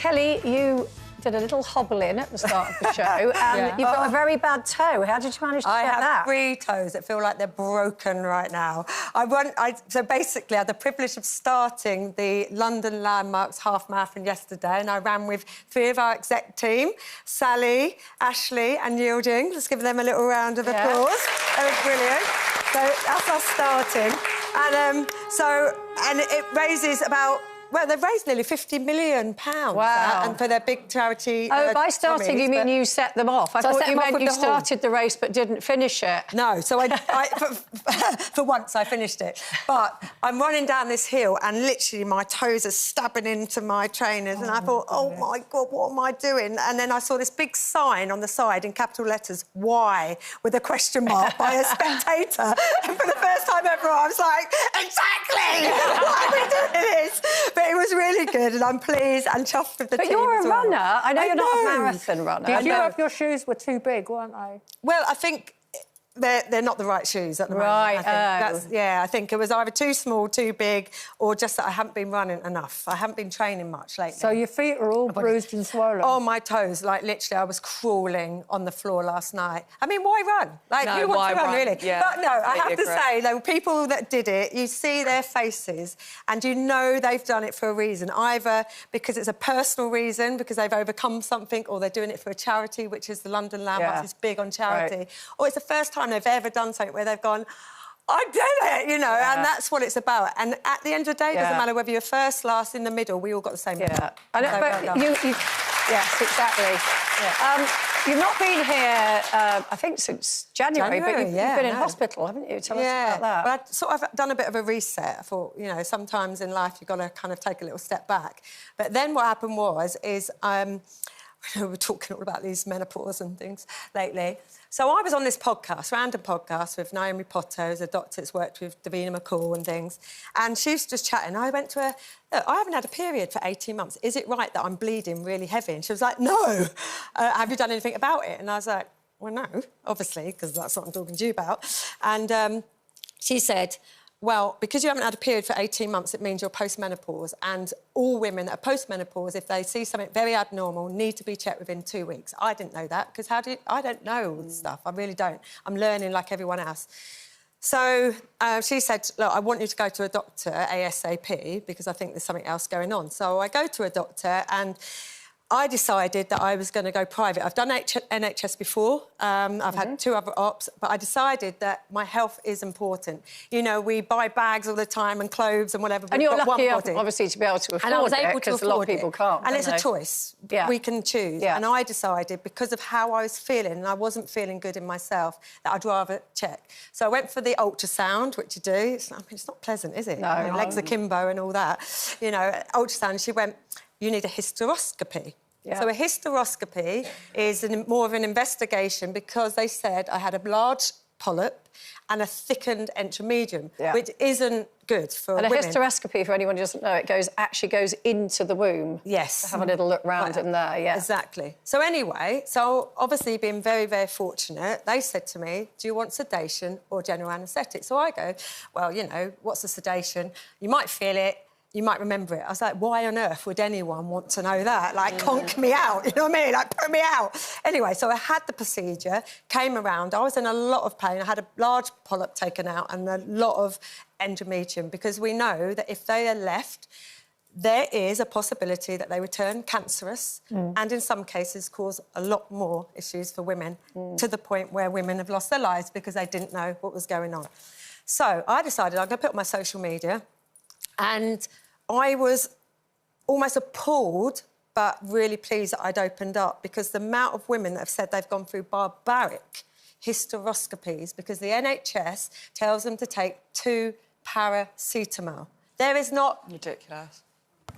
Kelly, you did a little hobble in at the start of the show, and you've got a very bad toe. How did you manage to get that? I have 3 toes that feel like they're broken right now. So basically, I had the privilege of starting the London Landmarks half marathon yesterday, and I ran with 3 of our exec team, Sally, Ashley and Yielding. Let's give them a little round of applause. That was brilliant. So that's us starting. And it raises about... Well, they've raised nearly £50 million. Wow. And for their big charity... Oh, by starting, you mean you set them off? I thought you meant you started the race but didn't finish it. No, so for once I finished it. But I'm running down this hill and literally my toes are stabbing into my trainers and I thought, oh, my God, what am I doing? And then I saw this big sign on the side in capital letters, why, with a question mark by a spectator. And for the first time ever, I was like, exactly! Why are we doing this? But it was really good, and I'm pleased and chuffed with the team. But you're a runner. I know you're not a know. marathon runner. Did you have your shoes were too big, weren't they? Well, I think they're not the right shoes at the moment. Right, I think it was either too small, too big, or just that I haven't been running enough. I haven't been training much lately. So your feet are all bruised and swollen? Oh, my toes. Like, literally, I was crawling on the floor last night. I mean, why run? Like, no, who wants to run, really? Yeah, but no, I have to say, there were people that did it, you see their faces, and you know they've done it for a reason, either because it's a personal reason, because they've overcome something, or they're doing it for a charity, which is the London Landmarks, is big on charity, right. or it's the first time they've ever done something where they've gone, I did it, you know, and that's what it's about. And at the end of the day, it doesn't matter whether you're first, last, in the middle, we all got the same Yes, exactly. Yeah. You've not been here, I think, since January, but you've been in hospital, haven't you? Tell us about that. Well, I've sort of done a bit of a reset. I thought, you know, sometimes in life you've got to kind of take a little step back. But then what happened is we're talking all about these menopause and things lately. So I was on this podcast, random podcast, with Naomi Potto, who's a doctor that's worked with Davina McCall and things, and she was just chatting. I went to her, look, I haven't had a period for 18 months. Is it right that I'm bleeding really heavy? And she was like, no. Have you done anything about it? And I was like, well, no, obviously, because that's what I'm talking to you about. And she said, well, because you haven't had a period for 18 months, it means you're post-menopause, and all women that are post-menopause, if they see something very abnormal, need to be checked within 2 weeks. I didn't know that, because I don't know all this stuff. I really don't. I'm learning like everyone else. So she said, look, I want you to go to a doctor ASAP, because I think there's something else going on. So I go to a doctor, and I decided that I was going to go private. I've done NHS before. I've had 2 other ops, but I decided that my health is important. You know, we buy bags all the time and clothes and whatever. And you're lucky, obviously, to be able to afford it. And I was able to afford it. A lot of people can't. And it's a choice. Yeah. We can choose. Yeah. And I decided, because of how I was feeling, and I wasn't feeling good in myself, that I'd rather check. So I went for the ultrasound, which you do. It's not pleasant, is it? No. You know, legs akimbo and all that. You know, ultrasound, she went, you need a hysteroscopy. Yeah. So a hysteroscopy is more of an investigation, because they said I had a large polyp and a thickened endometrium, which isn't good for women. And a hysteroscopy, for anyone who doesn't know, it actually goes into the womb. Yes. To have a little look round in there, Exactly. So anyway, obviously being very, very fortunate, they said to me, do you want sedation or general anaesthetic? So I go, well, you know, what's the sedation? You might feel it. You might remember it. I was like, why on earth would anyone want to know that? Like, conk me out, you know what I mean? Like, put me out. Anyway, so I had the procedure, came around. I was in a lot of pain. I had a large polyp taken out and a lot of endometrium, because we know that if they are left, there is a possibility that they return cancerous and, in some cases, cause a lot more issues for women, to the point where women have lost their lives because they didn't know what was going on. So I decided I'm going to put it on my social media, and I was almost appalled, but really pleased that I'd opened up, because the amount of women that have said they've gone through barbaric hysteroscopies because the NHS tells them to take 2 paracetamol. There is not... ridiculous.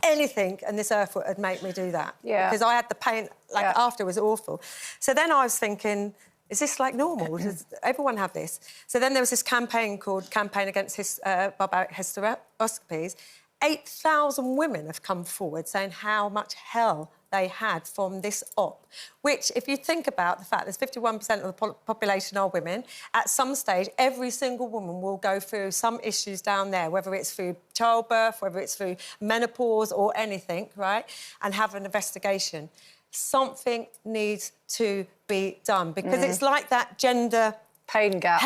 ...anything on this earth would make me do that. Yeah. Because I had the pain, after, it was awful. So then I was thinking, is this, like, normal? Does everyone have this? So then there was this campaign called Campaign Against Barbaric Hysteroscopies, 8,000 women have come forward saying how much hell they had from this op, which, if you think about the fact there's 51% of the population are women, at some stage, every single woman will go through some issues down there, whether it's through childbirth, whether it's through menopause or anything, right, and have an investigation. Something needs to be done, because it's like that gender... Pain gap.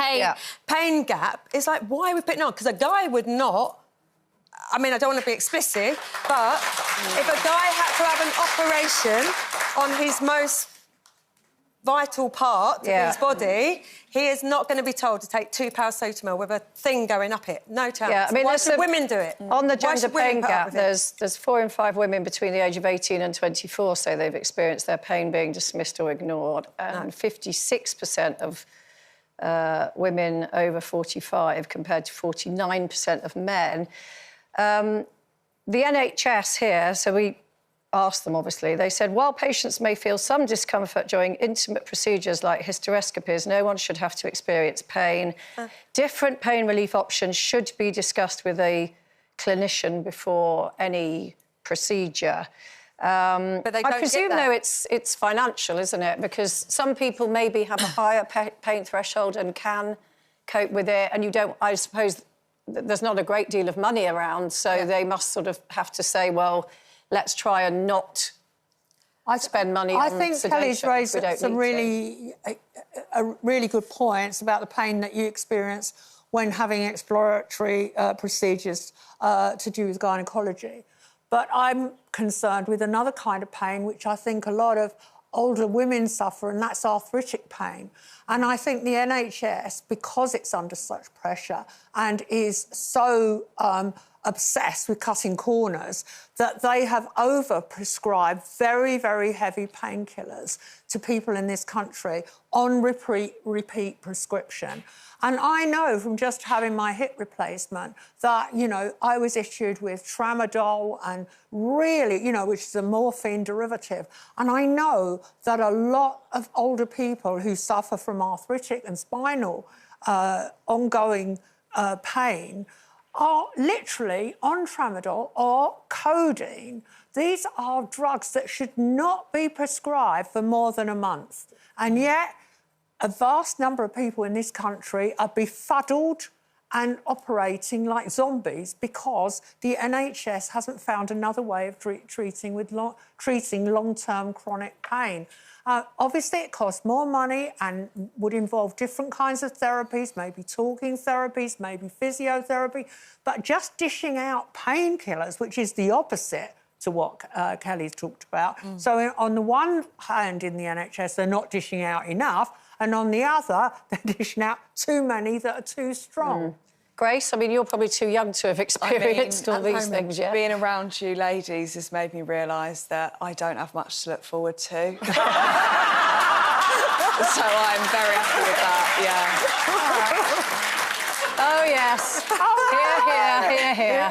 Pain gap. It's like, why are we putting it on? Because a guy would not... I mean, I don't want to be explicit, but if a guy had to have an operation on his most vital part of his body, he is not going to be told to take 2 paracetamol with a thing going up it. No chance. Yeah, I mean, why should women do it? On the gender pain gap, there's 4 in 5 women between the age of 18 and 24 say they've experienced their pain being dismissed or ignored, and 56% of women over 45 compared to 49% of men. The NHS here, so we asked them, obviously, they said, while patients may feel some discomfort during intimate procedures like hysterectomies, no one should have to experience pain. Different pain relief options should be discussed with a clinician before any procedure. But they don't I presume, though, it's financial, isn't it? Because some people maybe have a higher pain threshold and can cope with it, and you don't, I suppose... There's not a great deal of money around, so they must sort of have to say, well, let's try and not spend money on sedation. I think Kelly's raised some really good points about the pain that you experience when having exploratory procedures to do with gynaecology. But I'm concerned with another kind of pain, which I think a lot of older women suffer, and that's arthritic pain. And I think the NHS, because it's under such pressure and is so obsessed with cutting corners, that they have over-prescribed very, very heavy painkillers to people in this country on repeat prescription. And I know from just having my hip replacement that, you know, I was issued with tramadol and really, you know, which is a morphine derivative. And I know that a lot of older people who suffer from arthritic and spinal ongoing pain are literally on tramadol or codeine. These are drugs that should not be prescribed for more than a month. And yet, a vast number of people in this country are befuddled and operating like zombies because the NHS hasn't found another way of treating long-term chronic pain. Obviously, it costs more money and would involve different kinds of therapies, maybe talking therapies, maybe physiotherapy, but just dishing out painkillers, which is the opposite to what Kelly's talked about. So on the one hand, in the NHS, they're not dishing out enough, and on the other, they're dishing out too many that are too strong. Grace, I mean, you're probably too young to have experienced all these things yet. Being around you ladies has made me realise that I don't have much to look forward to. So I'm very happy with that, yeah. Oh, yes. Here, here, here, here.